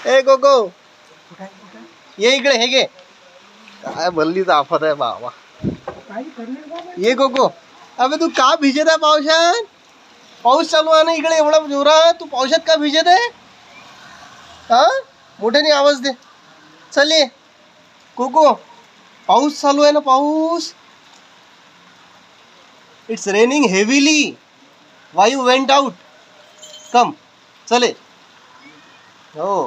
ए गोगो ये इकडे हे घे. काय बल्लीचा आफत आहे बाबा. ये गोगो अबे तू का भिजत आहे पावसात. पाऊस चालू आहे ना इकडे एवढा जोरात. तू पावसात का भिजत आहे. हा मोठ्याने आवाज दे. चल ये गोगो पाऊस चालू आहे ना पाऊस. It's raining heavily. Why you went out. कम चले. हो